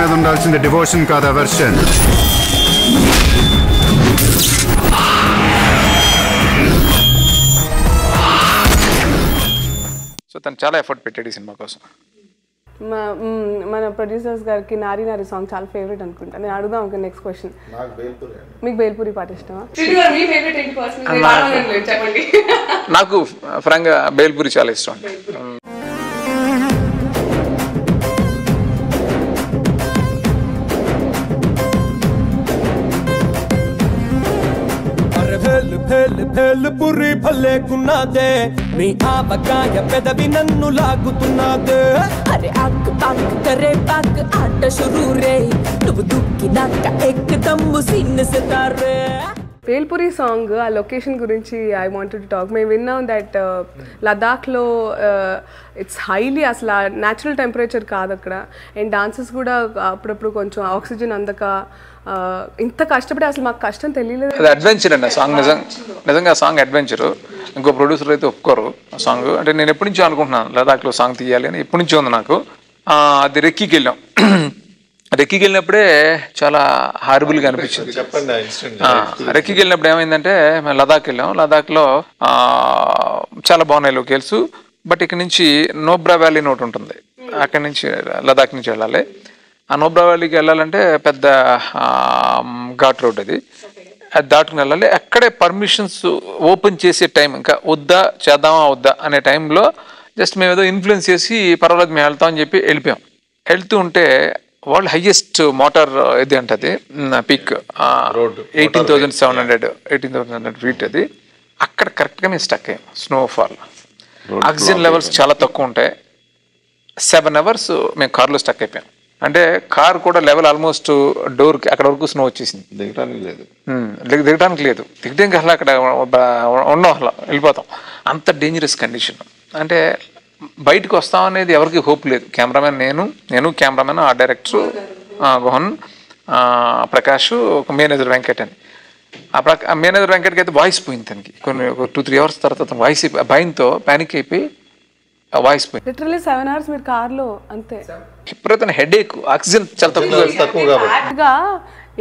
మీద ఉండాల్సింది డివోషన్ కాదు, అవర్షన్. సో తను చాలా ఎఫర్ట్ పెట్టాడు ఈ సినిమా కోసం. మన ప్రొడ్యూసర్స్ గారికి నారీ నారీ సాంగ్ చాలా ఫేవరెట్ అనుకుంటా. నేను అడుగుదాం ఒక నెక్స్ట్ క్వశ్చన్. మీకు బేల్పూరి పాట ఇష్టమా? నాకు ఫ్రాంక్గా బేల్పూరి చాలా ఇష్టం. పురి భలేకున్నదే నీ ఆవకాయ పెదవి నన్ను లాగుతున్నదే. అరే ఆక్ పాక్ కరే పాక్ ఆట షురూ రే నువ్వు దుక్కినాక ఎక్కదమ్ము సిన్ సితారే. బేల్పూరి సాంగ్ ఆ లొకేషన్ గురించి ఐ వాంటెడ్ టు టాక్. మేము విన్నాం దట్ లదాఖ్లో ఇట్స్ హైలీ అసలు న్యాచురల్ టెంపరేచర్ కాదు అక్కడ. అండ్ డాన్సెస్ కూడా అప్పుడప్పుడు కొంచెం ఆక్సిజన్ అందక ఇంత కష్టపడి అసలు మాకు కష్టం తెలియలేదు. అది అడ్వెంచర్ అండి ఆ సాంగ్. నిజంగా ఆ సాంగ్ అడ్వెంచరు. ఇంకో ప్రొడ్యూసర్ అయితే ఒప్పుకోరు ఆ సాంగ్. అంటే నేను ఎప్పటి నుంచో అనుకుంటున్నాను లదాఖ్లో సాంగ్ తీయాలి అని, ఎప్పటి నుంచో ఉంది నాకు. అది రెక్కికి వెళ్ళాం. రెక్కికి వెళ్ళినప్పుడే చాలా హారబుల్గా అనిపించింది. రెక్కికి వెళ్ళినప్పుడు ఏమైందంటే మేము లదాఖ్ వెళ్ళాం. లదాఖ్లో చాలా బాగున్నాయి లొకేల్స్. బట్ ఇక్కడ నుంచి నోబ్రా వ్యాలీ అని ఒకటి ఉంటుంది, అక్కడి నుంచి లదాఖ్ నుంచి వెళ్ళాలి. ఆ నోబ్రా వ్యాలీకి వెళ్ళాలంటే పెద్ద ఘాట్ రోడ్ అది దాటుకుని వెళ్ళాలి. అక్కడే పర్మిషన్స్ ఓపెన్ చేసే టైం, ఇంకా వద్దా చేద్దామా వద్దా అనే టైంలో జస్ట్ మేము ఏదో ఇన్ఫ్లుయెన్స్ చేసి పర్వాలేదు మేము వెళ్తామని చెప్పి వెళ్ళిపోయాం. వెళ్తూ ఉంటే వరల్డ్ హైయెస్ట్ మోటార్ ఇది అంటది పీక్ 18,700 ఫీట్ అది. అక్కడ కరెక్ట్గా మేము స్టక్ అయ్యాం. స్నోఫాల్, ఆక్సిజన్ లెవెల్స్ చాలా తక్కువ ఉంటాయి. 7 hours మేము కార్లో స్టక్ అయిపోయాం. అంటే కార్ కూడా లెవెల్ ఆల్మోస్ట్ డోర్కి అక్కడ వరకు స్నో వచ్చేసింది. దిగడానికి లేదు. దిగడానికి అసలు అక్కడ ఉండడం అసలు వెళ్ళిపోతాం. అంత డేంజరస్ కండిషన్. అంటే బయటకు వస్తాం అనేది ఎవరికి హోప్ లేదు. కెమెరామెన్ నేను కెమెరామెన్, ఆ డైరెక్టర్ గోహన్, ప్రకాష్, ఒక మేనేజర్ వెంకట్ అని. ఆ మేనేజర్ వెంకట్కి అయితే వాయిస్ పోయింది. తనకి ఒక 2-3 hours తర్వాత వాయిస్ భయంతో ప్యానిక్ అయిపోయి వాయిస్ పోయింది. లిటరల్లీ 7 hours మీరు కార్లో అంతే. విపరీతమైన హెడేక్, ఆక్సిజన్ చాలా తక్కువగా.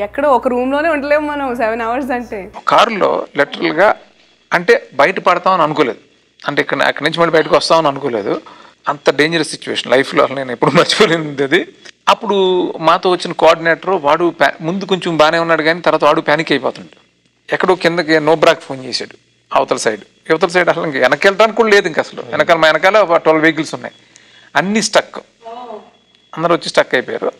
ఎక్కడో ఒక రూమ్ లోనే ఉండలేము మనం 7 hours అంటే. కారులో లిటరల్గా అంటే బయట పడతామని అనుకోలేదు. అంటే అక్కడి నుంచి మళ్ళీ బయటకు వస్తామని అనుకోలేదు. అంత డేంజరస్ సిచ్యువేషన్ లైఫ్లో అసలు నేను ఎప్పుడు మర్చిపోలేనిది అది. అప్పుడు మాతో వచ్చిన కోఆర్డినేటర్ వాడు ముందు కొంచెం బాగానే ఉన్నాడు, కానీ తర్వాత వాడు ప్యానిక్ అయిపోతుంటాడు. ఎక్కడో కిందకి నోబ్రాకి ఫోన్ చేశాడు. అవతల సైడ్ అసలు ఇంకా వెనక్కి వెళ్ళడానికి కూడా లేదు. ఇంకా అసలు మా వెనకాల 12 vehicles ఉన్నాయి, అన్నీ స్టక్. అందరూ వచ్చి స్టక్ అయిపోయారు.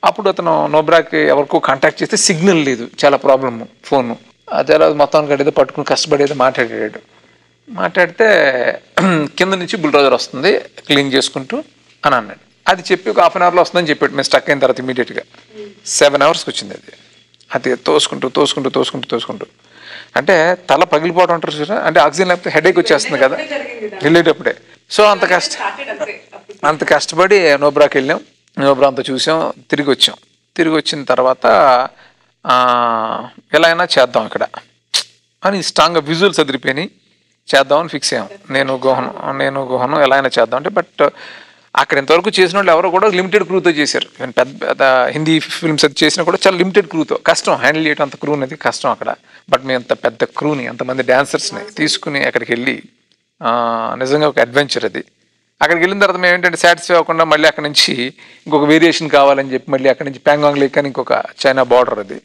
అప్పుడు అతను నోబ్రాకి ఎవరికో కాంటాక్ట్ చేస్తే సిగ్నల్ లేదు, చాలా ప్రాబ్లము ఫోను. అదే మొత్తానికి అడిగితే పట్టుకుని కష్టపడేది మాట్లాడితే కింద నుంచి బుల్డోజర్ వస్తుంది క్లీన్ చేసుకుంటూ అని అన్నాడు. అది చెప్పి ఒక 1/2 hourలో వస్తుందని చెప్పాడు. మేము స్టక్ అయిన తర్వాత ఇమీడియట్గా 7 hoursకి వచ్చింది అది తోసుకుంటూ అంటే తల పగిలిపోవడం అంటారు చూసారా. అంటే ఆక్సిజన్ లేకపోతే హెడేక్ వచ్చేస్తుంది కదా వెళ్ళేటప్పుడే. సో అంత కష్టపడి నోబ్రాకి వెళ్ళాం. నోబ్రా అంతా చూసాం, తిరిగి వచ్చిన తర్వాత ఎలా అయినా చేద్దాం ఇక్కడ అని స్ట్రాంగ్గా విజువల్స్ అదిరిపోయినాయి. చేద్దామని ఫిక్స్ అయ్యాం. నేను గుహను ఎలా అయినా చేద్దాం అంటే. బట్ అక్కడ ఇంతవరకు చేసిన వాళ్ళు ఎవరో కూడా లిమిటెడ్ క్రూతో చేశారు. పెద్ద హిందీ ఫిల్మ్స్ అది చేసినా కూడా చాలా లిమిటెడ్ క్రూతో. కష్టం హ్యాండిల్ చేయడం, అంత క్రూ అనేది కష్టం అక్కడ. బట్ మేము అంత పెద్ద క్రూని, అంతమంది డాన్సర్స్ని తీసుకుని అక్కడికి వెళ్ళి నిజంగా ఒక అడ్వెంచర్ అది. అక్కడికి వెళ్ళిన తర్వాత మేము ఏంటంటే సాటిస్ఫై అవ్వకుండా మళ్ళీ అక్కడ నుంచి ఇంకొక వేరియేషన్ కావాలని చెప్పి మళ్ళీ అక్కడ నుంచి ప్యాంగాంగ్ లేక్ అని ఇంకొక చైనా బార్డర్ అది,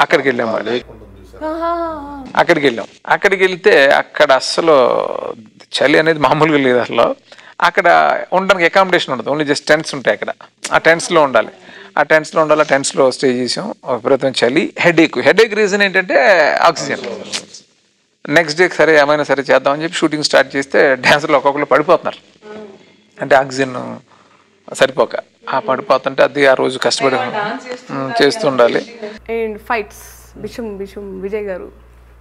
అక్కడికి వెళ్ళాం. మళ్ళీ అక్కడికి వెళ్తే అక్కడ అస్సలు చలి అనేది మామూలుగా లేదు అసలు. అక్కడ ఉండడానికి అకామిడేషన్ ఉండదు, ఓన్లీ జస్ట్ టెంట్స్ ఉంటాయి అక్కడ. ఆ టెంట్స్లో ఉండాలి. ఆ టెంట్స్లో స్టే చేసాం. విపరీతం చలి, హెడేక్ రీజన్ ఏంటంటే ఆక్సిజన్. నెక్స్ట్ డే సరే ఏమైనా సరే చేద్దామని చెప్పి షూటింగ్ స్టార్ట్ చేస్తే డాన్సర్లు ఒక్కొక్కరు పడిపోతున్నారు. అంటే ఆక్సిజన్ సరిపోక పడిపోతుంటే అది ఆ రోజు కష్టపడి చేస్తూ ఉండాలి. అండ్ ఫైట్స్ విజయ్ గారు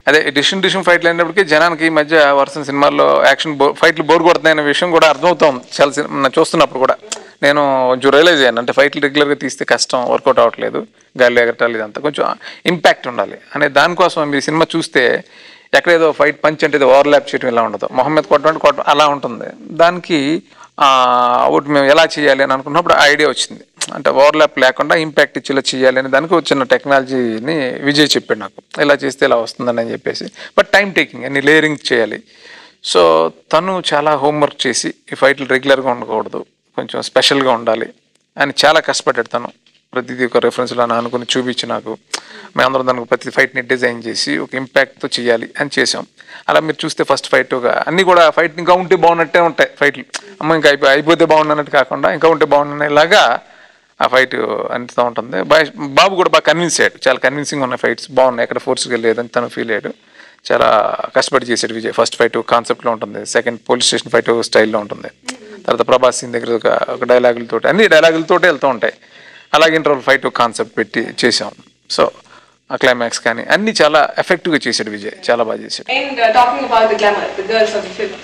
అదే డిషన్ ఫైట్లు అయినప్పటికీ జనానికి ఈ మధ్య వర్షం సినిమాల్లో యాక్షన్ ఫైట్లు బోర్ కొడుతున్నాయనే విషయం కూడా అర్థమవుతాం. చాలా సినిమా చూస్తున్నప్పుడు కూడా నేను కొంచెం రియలైజ్ అయ్యాను. అంటే ఫైట్లు రెగ్యులర్గా తీస్తే కష్టం, వర్కౌట్ అవ్వట్లేదు, గాలి ఎగరటాలు, ఇదంతా కొంచెం ఇంపాక్ట్ ఉండాలి అనే దానికోసం మీరు సినిమా చూస్తే ఎక్కడేదో ఫైట్ పంచ్ అంటే ఓవర్లాప్ చేయడం ఇలా ఉండదు, మొహమ్మద్ కొట్టడం అలా ఉంటుంది. దానికి ఒకటి మేము ఎలా చేయాలి అని అనుకున్నప్పుడు ఐడియా వచ్చింది. అంటే ఓవర్లాప్ లేకుండా ఇంపాక్ట్ ఇచ్చేలా చేయాలి అనే దానికి ఒక చిన్న టెక్నాలజీని విజయ్ చెప్పాడు నాకు, ఇలా చేస్తే ఇలా వస్తుందని అని చెప్పేసి. బట్ టైం టేకింగ్, అన్ని లేయరింగ్ చేయాలి. సో తను చాలా హోంవర్క్ చేసి ఈ ఫైట్లు రెగ్యులర్గా ఉండకూడదు, కొంచెం స్పెషల్గా ఉండాలి అని చాలా కష్టపడ్డాడు తను. ప్రతిదీ ఒక రెఫరెన్స్లో అనుకుని చూపించి నాకు, మేమందరం దానికి ప్రతి ఫైట్ని డిజైన్ చేసి ఒక ఇంపాక్ట్తో చేయాలి అని చేసాం. అలా మీరు చూస్తే ఫస్ట్ ఫైట్ ఒక అన్నీ కూడా ఫైట్ ఇంకా ఉంటే బాగున్నట్టే ఉంటాయి ఫైట్లు. అమ్మ ఇంకా అయిపోతే బాగున్నట్టు కాకుండా ఇంకా ఉంటే బాగున్నలాగా ఆ ఫైట్ అనిపిస్తూ ఉంటుంది. బాబు కూడా బాగా కన్విన్స్ అయ్యాడు, చాలా కన్విన్సింగ్ ఉన్న ఫైట్స్ బాగున్నాయి, ఎక్కడ ఫోర్స్గా లేదని తను ఫీల్ అయ్యాడు. చాలా కష్టపడి చేశాడు విజయ్. ఫస్ట్ ఫైట్ కాన్సెప్ట్లో ఉంటుంది, సెకండ్ పోలీస్ స్టేషన్ ఫైట్ స్టైల్లో ఉంటుంది, తర్వాత ప్రభాస్ సీన్ దగ్గర ఒక డైలాగులతోటి, అన్ని డైలాగులతోటే వెళ్తూ ఉంటాయి. అలాగే ఇంటర్వల్ ఫైట్ కాన్సెప్ట్ పెట్టి చేసాం. సో ఆ క్లైమాక్స్ కానీ అన్ని చాలా ఎఫెక్టివ్గా చేశాడు విజయ్, చాలా బాగా చేశాడు. And talking about the glamour, the girls of the film,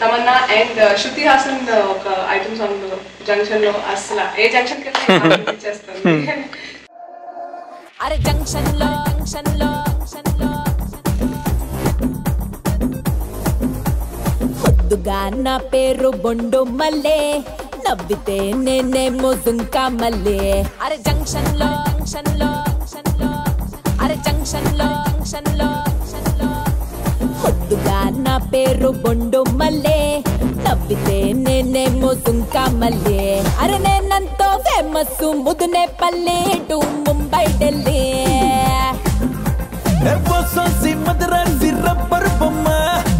Tamannaah and Shruti Haasan ఒక ఐటమ్ సాంగ్ జంక్షన్ లో అసలు ఏ జంక్షన్ కి చేస్తారు. అరే జంక్షన్ లో ముద్దుగా నా పేరు బొండు మల్లే, నవ్వితే నేనేమో జుంకా మల్లే. అరే జంక్షన్ లో అరే జంక్షన్ లో ముద్దుగా నా పేరు బొండు మల్లే, నవ్వితే నేనేమో జుంకా మల్లే. అరే నేనంతో ఫేమస్ ముదునే పల్లె టు ముంబై ఢిల్లీ. మదరాసి రబ్బర్ బొమ్మ,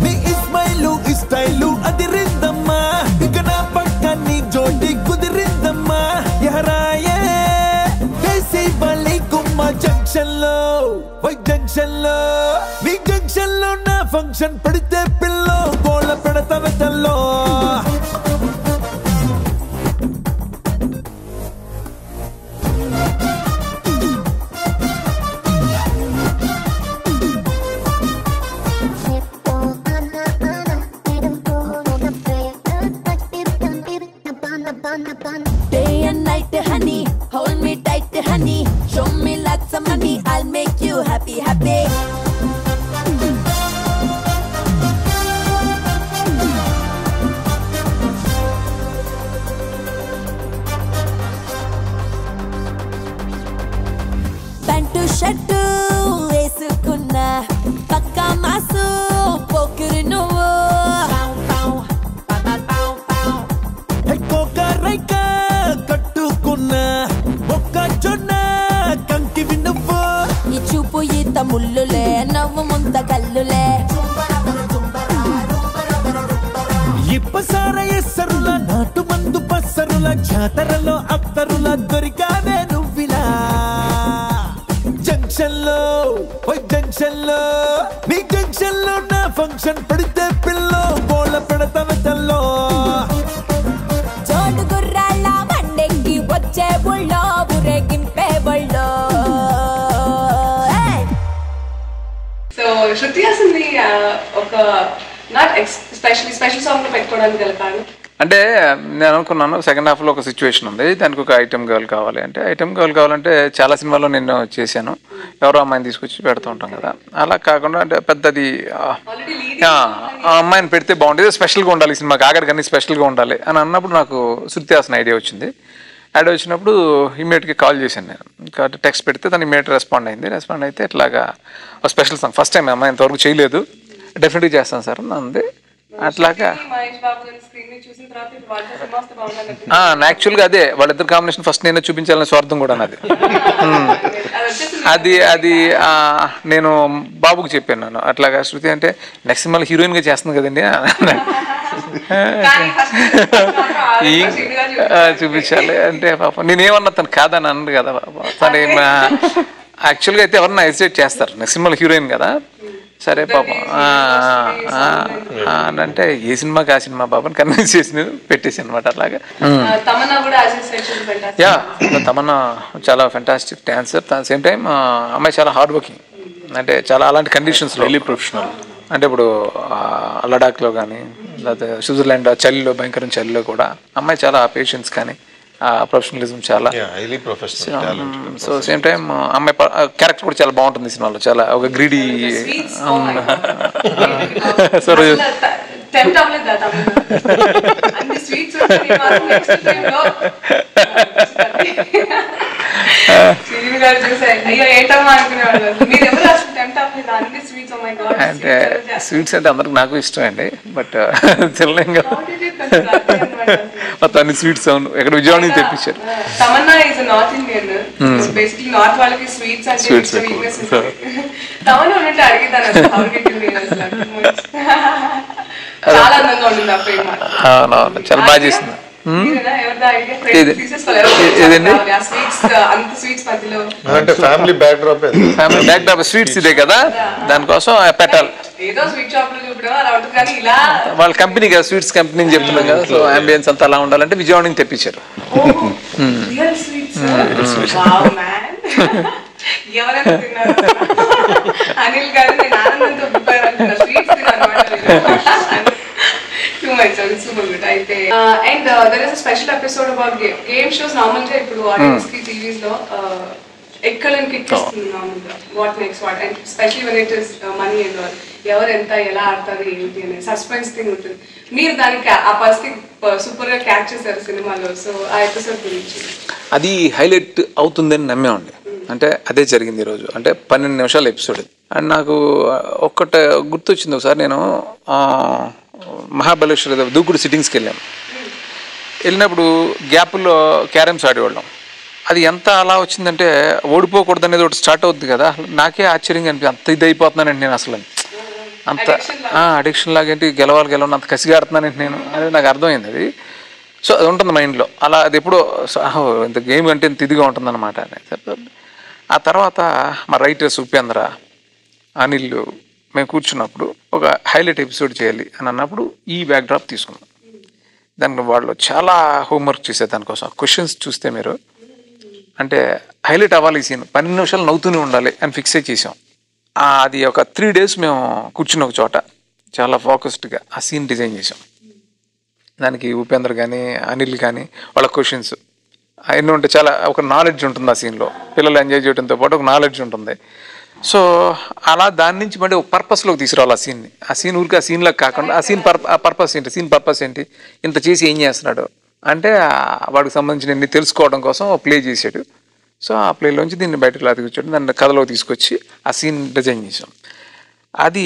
నీ ఇస్మైలు ఇస్టైలు అదిరిందమ్మా, ఇక నా పక్క నీ జోడి కుదిరిందమ్మా. ఎహరాయే దేశీ బలి గుమ్మ జంక్షన్ లో, వై జంక్షన్ లో, నీ జంక్షన్ లో నా ఫంక్షన్ పడితే పిల్లో గోళ పెడతావ తల్లో. Day and night, honey, hold me tight, honey. Show me lots of money, I'll make you happy, happy. Pantu shirtu వేసుకున్నా పక్కా మాసు పోకిరి నువ్వు. కట్టుకున్నా ఒక్క జొన్న కంకి నువ్వు. ఈ చూపు ఈత ముల్లులే, నవ్వు ముంత కల్లులే. ఇప్పసార ఎస్సరుల నాటు మందు పస్సరుల జాతరలో అత్తరుల దొరికావే నువ్విలా. జంక్షన్ లో, ఓ జంక్షన్ లో, నీ జంక్షన్ లో నా ఫంక్షన్ పడితే పిల్లో గోళ పెడతావ తల్లో. జోడు గుర్రాళ్ళ బండెక్కి వచ్చే బుళ్ళో ఊరేగింపే బళ్ళో. సో శృతి హాసన్ ని ఒక నాట్ స్పెషల్ సాంగ్ లో పెట్టుకోవడానికి గల కారణం అంటే నేను అనుకున్నాను సెకండ్ హాఫ్లో ఒక సిచ్యువేషన్ ఉంది, దానికి ఒక ఐటమ్ గర్ల్ కావాలి. అంటే ఐటమ్ గర్ల్ కావాలంటే చాలా సినిమాల్లో నేను చేశాను, ఎవరో అమ్మాయిని తీసుకొచ్చి పెడుతూ ఉంటాం కదా, అలా కాకుండా అంటే పెద్దది ఆ అమ్మాయిని పెడితే బాగుంటుంది, స్పెషల్గా ఉండాలి ఈ సినిమాకి, ఆఖరికి అన్ని స్పెషల్గా ఉండాలి అని అన్నప్పుడు నాకు శృతి హాసన్ ఐడియా వచ్చింది. ఐడియా వచ్చినప్పుడు ఇమీడియట్గా కాల్ చేశాను నేను, కాబట్టి టెక్స్ట్ పెడితే తను ఇమీడియట్ రెస్పాండ్ అయింది. రెస్పాండ్ అయితే ఇట్లాగా ఒక స్పెషల్ సాంగ్ ఫస్ట్ టైం అమ్మాయి ఇంతవరకు చేయలేదు, డెఫినెట్గా చేస్తాను సార్ అని అంది. అట్లాగా యాక్చువల్గా అదే వాళ్ళిద్దరు కాంబినేషన్ ఫస్ట్ నేనే చూపించాలనే స్వార్థం కూడా నాది. అది నేను బాబుకి చెప్పాను, నేను అట్లాగా శృతి అంటే నెక్స్ట్ సినిమాలో హీరోయిన్గా చేస్తుంది కదండి చూపించాలి అంటే పాపం నేనేమన్నా తను కాదని అన్నది కదా పాప. తను యాక్చువల్గా అయితే ఎవరన్నా హెసిటేట్ చేస్తారు, నెక్స్ట్ సినిమాలో హీరోయిన్ కదా, సరే పాపం అంటే ఏ సినిమాకి ఆ సినిమా బాబాని కన్విన్స్ చేసి పెట్టేసి అనమాట. అట్లాగా యా తమన్నా చాలా ఫెంటాస్టిక్ డాన్సర్, సేమ్ టైం అమ్మాయి చాలా హార్డ్ వర్కింగ్, అంటే చాలా అలాంటి కండిషన్స్లో వెరీ ప్రొఫెషనల్. అంటే ఇప్పుడు లడాఖ్లో కానీ లేకపోతే స్విట్జర్లాండ్ చలిలో భయంకరం చలిలో కూడా అమ్మాయి చాలా పేషెన్స్ కానీ ప్రొఫెషనలిజం చాలా. సో సేమ్ టైం అమ్మాయి క్యారెక్టర్ కూడా చాలా బాగుంటుంది సినిమాలో, చాలా ఒక గ్రీడీ. సో శ్రీదేవి గారు చూసే అయ్యో ఏంటమ్మా అనుకునేవాళ్ళు. మీరు ఎవరు అసలు టెంప్ట్ అవ్వలేదు అన్ని స్వీట్స్? My God. అంటే స్వీట్స్ అంటే అందరికి నాకు ఇష్టం అండి, బట్ తినలేం కదా మొత్తం అన్ని స్వీట్స్. అవును, ఎక్కడ విజయవాడ నుంచి తెప్పించారు. Tamannaah is north Indian, basically north వాళ్ళకి స్వీట్స్ అంటే వీక్నెస్. తమన్నా ఉన్నట్టు అడిగిదాను చాలా అందంగా ఉంటుంది ఆ ప్రేమ. అవునవును, చాలా బాగా చేసింది. ఫ్యామిలీ బ్యాక్ డ్రాప్ స్వీట్స్ ఇదే కదా, దానికోసం పెట్టాలి. వాళ్ళ కంపెనీ కదా, స్వీట్స్ కంపెనీ అని చెప్తున్నాం కదా, సో అంబియన్స్ అంతా అలా ఉండాలంటే విజయవాడ నుంచి తెప్పించారు. ఎవరైనా తిన్నారు అనిల్ గారు? నేను ఆనందంతో sweets too much, super good. అయితే and there is a special episode about game shows. నార్మల్గా ఇప్పుడు ఆడియన్స్ కి టీవీస్ లో ఎక్కలని కిక్ ఇస్తుంది నార్మల్గా, what next what, and specially when it is money and all, ఎవరు ఎంత ఎలా ఆడతారు ఏంటి అనే సస్పెన్స్ థింగ్ ఉంటుంది. మీరు దానికి ఆ పరిస్థితి సూపర్ గా క్యాచ్ చేశారు సినిమాలో. సో ఆ ఎపిసోడ్ గురించి అది హైలైట్ అవుతుందని నమ్మేమండి. అంటే అదే జరిగింది ఈరోజు. అంటే 12 నిమిషాల ఎపిసోడ్. అండ్ నాకు ఒక్కటే గుర్తొచ్చింది. ఒకసారి నేను మహాబలేశ్వర దూకుడు సిట్టింగ్స్కి వెళ్ళినప్పుడు గ్యాప్లో క్యారమ్స్ ఆడేవాళ్ళం. అది ఎంత అలా వచ్చిందంటే ఓడిపోకూడదు అనేది ఒకటి స్టార్ట్ అవుతుంది కదా, నాకే ఆశ్చర్యంగా అనిపించింది. అంత ఇది అయిపోతున్నానండి నేను, అసలు అంత అడిక్షన్ లాగేంటి, గెలవాలి అంత కసిగా ఆడుతున్నానంటే నేను, అది నాకు అర్థమైంది. అది సో అది ఉంటుంది మైండ్లో అలా, అది ఎప్పుడో ఇంత గేమ్ అంటే ఇంత ఇదిగా ఉంటుందన్నమాట. ఆ తర్వాత మా రైటర్స్ ఉపేంద్ర, అనిల్, మేము కూర్చున్నప్పుడు ఒక హైలైట్ ఎపిసోడ్ చేయాలి అని అన్నప్పుడు ఈ బ్యాక్డ్రాప్ తీసుకున్నాం. దానికి వాళ్ళు చాలా హోంవర్క్ చేశారు దానికోసం. క్వశ్చన్స్ చూస్తే మీరు అంటే హైలైట్ అవ్వాలి ఈ సీన్, 12 నిమిషాలు నవ్వుతూనే ఉండాలి అని ఫిక్స్ చేసాం. అది ఒక 3 days మేము కూర్చున్న ఒక చోట చాలా ఫోకస్డ్గా ఆ సీన్ డిజైన్ చేసాం. దానికి ఉపేంద్ర కానీ అనిల్ కానీ వాళ్ళ క్వశ్చన్స్ అవన్నీ ఉంటే చాలా ఒక నాలెడ్జ్ ఉంటుంది ఆ సీన్లో. పిల్లలు ఎంజాయ్ చేయడంతో పాటు ఒక నాలెడ్జ్ ఉంటుంది. సో అలా దాని నుంచి మళ్ళీ ఒక పర్పస్లోకి తీసుకురావాలి ఆ సీన్ని. ఆ సీన్ ఊరికి ఆ సీన్లోకి కాకుండా ఆ సీన్ పర్పస్ ఏంటి, సీన్ పర్పస్ ఏంటి, ఇంత చేసి ఏం చేస్తున్నాడు అంటే వాడికి సంబంధించిన అన్ని తెలుసుకోవడం కోసం ప్లే చేసాడు. సో ఆ ప్లేలోంచి దీన్ని బయటకు లాదికొచ్చాడు, దాన్ని కథలో తీసుకొచ్చి ఆ సీన్ డిజైన్ చేసాం. అది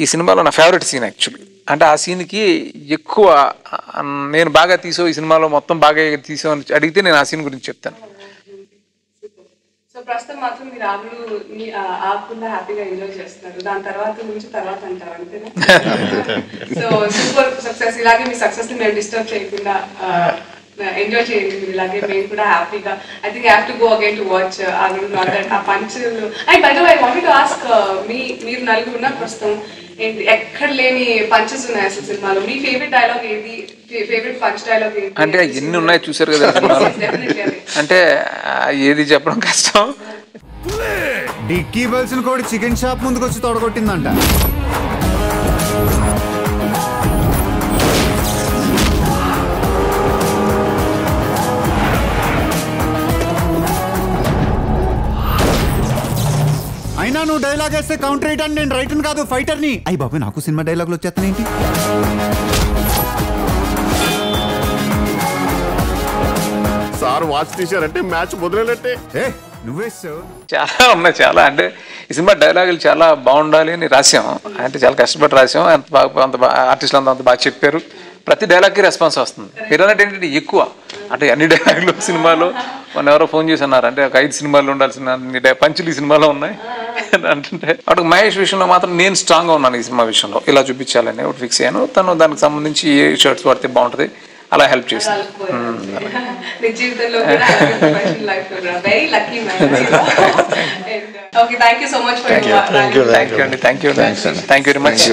ఈ సినిమాలో నా ఫేవరెట్ సీన్ యాక్చువల్లీ. అంటే ఆ సీన్కి ఎక్కువ నేను బాగా తీసో, ఈ సినిమాలో మొత్తం బాగా తీసో అని అడిగితే నేను ఆ సీన్ గురించి చెప్తాను. సో ప్రస్తుతం మాత్రం మీరు ఆగకుండా హ్యాపీగా ఎంజాయ్ చేస్తున్నారు. దాని తర్వాత అంటారు అంతేనా? So super success. ఇలాగే మీ సక్సెస్ ని మేము డిస్టర్బ్ చేయకుండా ఎంజాయ్ చేయండి మీరు. ఇలాగే మేము కూడా హ్యాపీగా. I think I have to go again to watch ఆగుడు నాట్ దట్ ఆ పంచులు. And by the way I wanted to ask, మీరు నలుగురు ఉన్న ప్రస్తుతం ఏంటి ఎక్కడ లేని పంచెస్ ఉన్నాయి అసలు సినిమాలో? మీ ఫేవరెట్ డైలాగ్ ఏది, ఫేవరెట్ పంచ్ డైలాగ్ ఏది? అంటే ఎన్ని ఉన్నాయి చూసారు కదా అంటే ఏది చెప్పడం కష్టం. డిక్కీ బల్సిన కోడి చికెన్ షాప్ ముందుకు వచ్చి తొడగొట్టిందంట. అయినా నువ్వు డైలాగ్ వేస్తే కౌంటర్ రైటర్, నేను రైటర్ కాదు ఫైటర్ని. అయ్యి బాబు నాకు సినిమా డైలాగులు వచ్చేస్తానేంటి? సార్ వాచ్ తీశారంటే మ్యాచ్ మొదలైనట్టే. నువ్వేస్తావు. చాలా ఉన్నాయి, చాలా. అంటే ఈ సినిమా డైలాగులు చాలా బాగుండాలి అని రాసాం. అంటే చాలా కష్టపడి రాసాం. అంత బాగా ఆర్టిస్టులు అంత బాగా చెప్పారు. ప్రతి డైలాగ్కి రెస్పాన్స్ వస్తుంది. మీరు అన్నట్టు ఏంటంటే ఎక్కువ అంటే అన్ని డైలాగులు సినిమాలో మన ఎవరో ఫోన్ చేసి అన్నారు. అంటే ఒక 5 సినిమాలు ఉండాల్సిన అన్ని పంచులు ఈ సినిమాలో ఉన్నాయి అంటే అటు మహేష్ విషయంలో మాత్రం నేను స్ట్రాంగ్గా ఉన్నాను ఈ సినిమా విషయంలో. ఇలా చూపించాలని ఒకటి ఫిక్స్ అయ్యాను. తను దానికి సంబంధించి ఏ షర్ట్స్ పడితే బాగుంటుంది అలా హెల్ప్ చేశాను. Thank you very much.